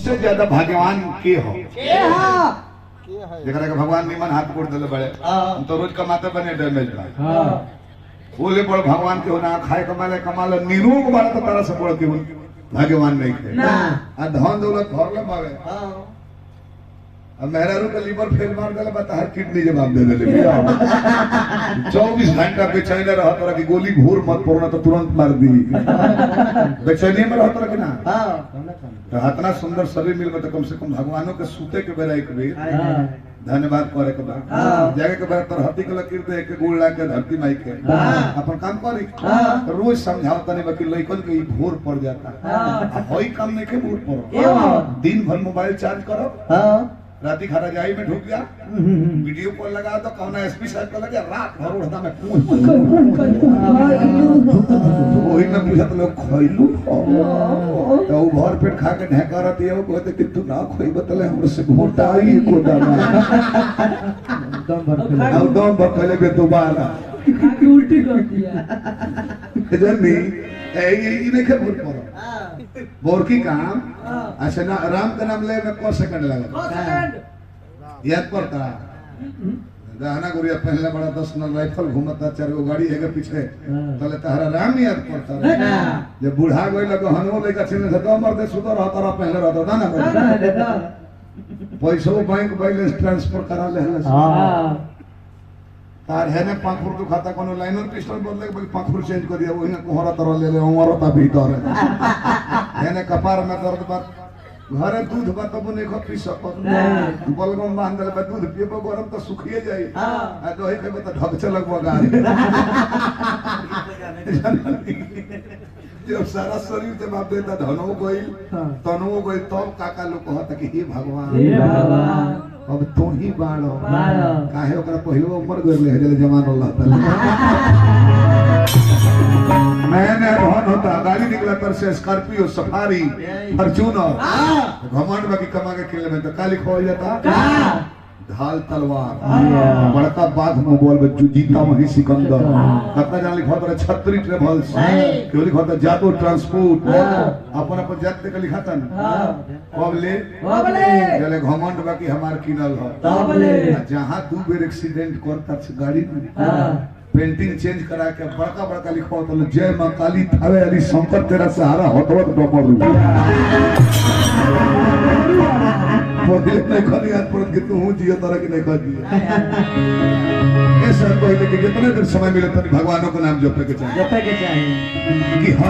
सबसे ज्यादा भाग्यवान के हो जरा भगवान निमन हाथ कोड़ दिले बड़े हम तो रोज कमाते बने डैमेज बा बोले बड़ भगवान के होना खाए कमाले निरोग बाड़ा तो तारा से बड़ के भाग्यवान नहीं थे आ धन दौलत घर ले पावे अब मेहरारू का लीवर फेल मार देले बता हर किडनी जवाब दे देले 24 घंटा बेचैन रह तोरा की गोली घूर मत पड़ना तो तुरंत मार दी बेचैनी में रह तोरा के ना तो इतना सुंदर शरीर मिल तो कम से कम भगवानों के सूते के बेरा एक बेर धन्यवाद करे के बा जगह के बेरा तोर हत्ती के लकीर दे के गोल ला के धरती माई के अपन काम करी रोज समझाओ तने बाकी लइकन के भोर पड़ जाता होई काम नहीं के भोर पड़ दिन भर मोबाइल चार्ज करो राती खाना जाई में ढुक गया वीडियो कॉल लगा तो कौन एसपी साहब को लगे रात भर उड़ता में वही में पूछत लोग खइलू तो वो भर पेट खा के ढेका रहती है वो कहते कि तू ना खोई बतले हमरे से घोटा ही को दाना दम भर पहले बे दोबारा उल्टी कर दिया जनी ये नहीं के बोल पड़ो बोर की काम अच्छा ना राम का नाम ले में को सेकंड लगा याद पड़ता गहना गुड़िया पहले बड़ा 10 नंबर राइफल घूमता 4 गो गाड़ी है पीछे तले तहरा राम याद पड़ता जब बूढ़ा गई लगो हनो लेका छिने से दो मर दे सुधर रहता पहले रहता ना पैसा बैंक बैलेंस ट्रांसफर करा ले हां तार है ने पाखुर को खाता कोनो लाइनर पिस्टल बदले के पाखुर चेंज कर दिया वही ने कोहरा तरह ले ले औरता भीतर है ने कपार में दर्द बात घरे दूध बा तब नहीं खा पी सकत बलगम बांध ले दूध पीबो गरम तो सुखिए जाई आ दही के तो ढक चलक बगा जब सारा शरीर से बाप देता धनो गई तनो गई तब काका लोग कहता कि हे भगवान अब तू ही बाड़ो काहे ओकरा पहिले ऊपर गइले है जले जमान अल्लाह ताला मैंने धन होता गाड़ी निकला तर से स्कॉर्पियो सफारी फॉर्च्यूनर घमंड बाकी कमा के खेले में तो काली खो जाता ढाल तलवार बड़का बाघ मुगल में जीता वही सिकंदर कितना जान लिखा था छतरी ट्रेवल्स क्यों लिखा था जादू ट्रांसपोर्ट अपन अपन जात के लिखा था ना कबले जले घमंड बाकी हमार किनल हो जहां दो बेर एक्सीडेंट करता गाड़ी में पेंटिंग चेंज करा के बड़का बड़का लिखा होता जय मां काली थावे अली शंकर तेरा सहारा होतवत डमरू बोले नहीं खनी याद पड़त कि तू जियो तरह की नहीं खा दिया ऐसा कोई लेकिन जितने देर समय मिले तभी भगवानों का नाम जपने के चाहिए कि